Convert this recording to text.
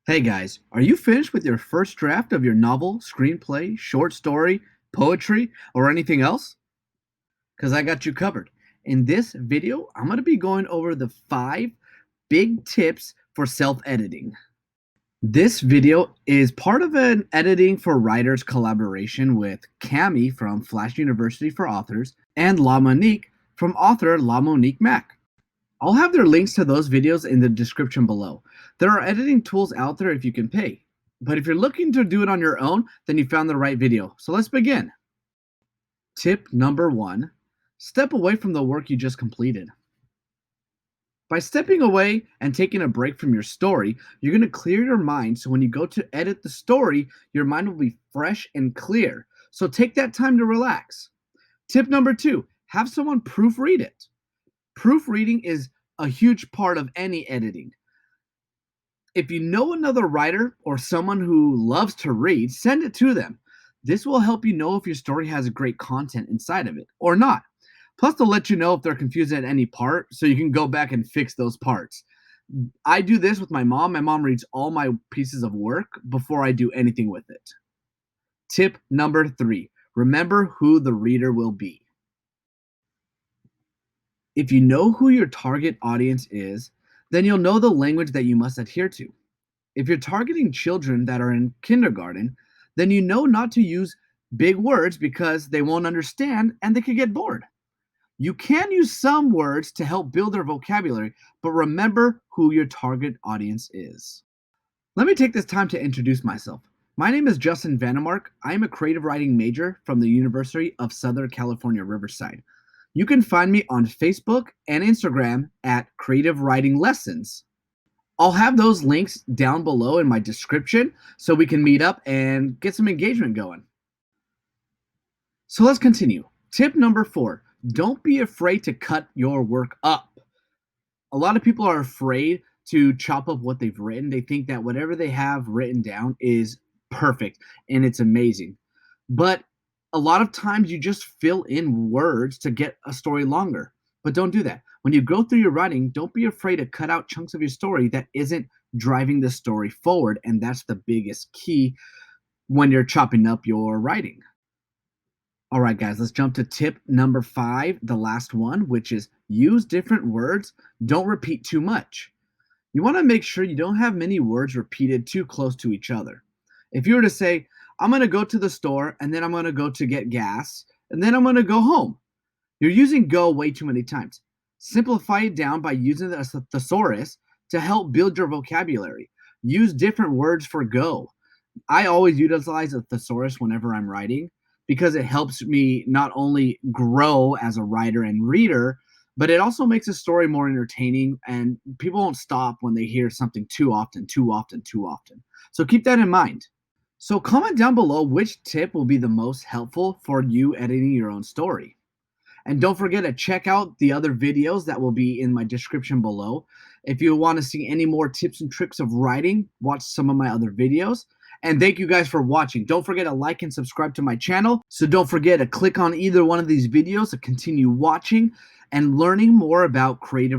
Hey guys, are you finished with your first draft of your novel, screenplay, short story, poetry, or anything else? Because I got you covered. In this video, I'm going to be going over the 5 big tips for self editing. This video is part of an editing for writers collaboration with Kammi from Flash University for Authors and LaMonique from author LaMonique Mac. I'll have their links to those videos in the description below. There are editing tools out there if you can pay. But if you're looking to do it on your own, then you found the right video. So let's begin. Tip number 1, step away from the work you just completed. By stepping away and taking a break from your story, you're going to clear your mind so when you go to edit the story, your mind will be fresh and clear. So take that time to relax. Tip number 2, have someone proofread it. Proofreading is a huge part of any editing. If you know another writer or someone who loves to read, send it to them. This will help you know if your story has great content inside of it or not. Plus, they'll let you know if they're confused at any part so you can go back and fix those parts. I do this with my mom. My mom reads all my pieces of work before I do anything with it. Tip number 3, remember who the reader will be. If you know who your target audience is, then you'll know the language that you must adhere to. If you're targeting children that are in kindergarten, then you know not to use big words because they won't understand and they could get bored. You can use some words to help build their vocabulary, but remember who your target audience is. Let me take this time to introduce myself. My name is Justin Vandermark. I am a creative writing major from the University of Southern California, Riverside. You can find me on Facebook and Instagram at Creative Writing Lessons. I'll have those links down below in my description so we can meet up and get some engagement going. So let's continue. Tip number 4, don't be afraid to cut your work up. A lot of people are afraid to chop up what they've written. They think that whatever they have written down is perfect and it's amazing. But a lot of times you just fill in words to get a story longer. But don't do that. When you go through your writing, don't be afraid to cut out chunks of your story that isn't driving the story forward. And that's the biggest key when you're chopping up your writing. All right, guys, let's jump to tip number 5, the last one, which is use different words. Don't repeat too much. You want to make sure you don't have many words repeated too close to each other. If you were to say, I'm going to go to the store, and then I'm going to go to get gas, and then I'm going to go home, you're using go way too many times. Simplify it down by using the thesaurus to help build your vocabulary. Use different words for go. I always utilize a thesaurus whenever I'm writing because it helps me not only grow as a writer and reader, but it also makes a story more entertaining and people won't stop when they hear something too often. So keep that in mind. So comment down below which tip will be the most helpful for you editing your own story. And don't forget to check out the other videos that will be in my description below. If you want to see any more tips and tricks of writing, watch some of my other videos. And thank you guys for watching. Don't forget to like and subscribe to my channel. So don't forget to click on either one of these videos to continue watching and learning more about creative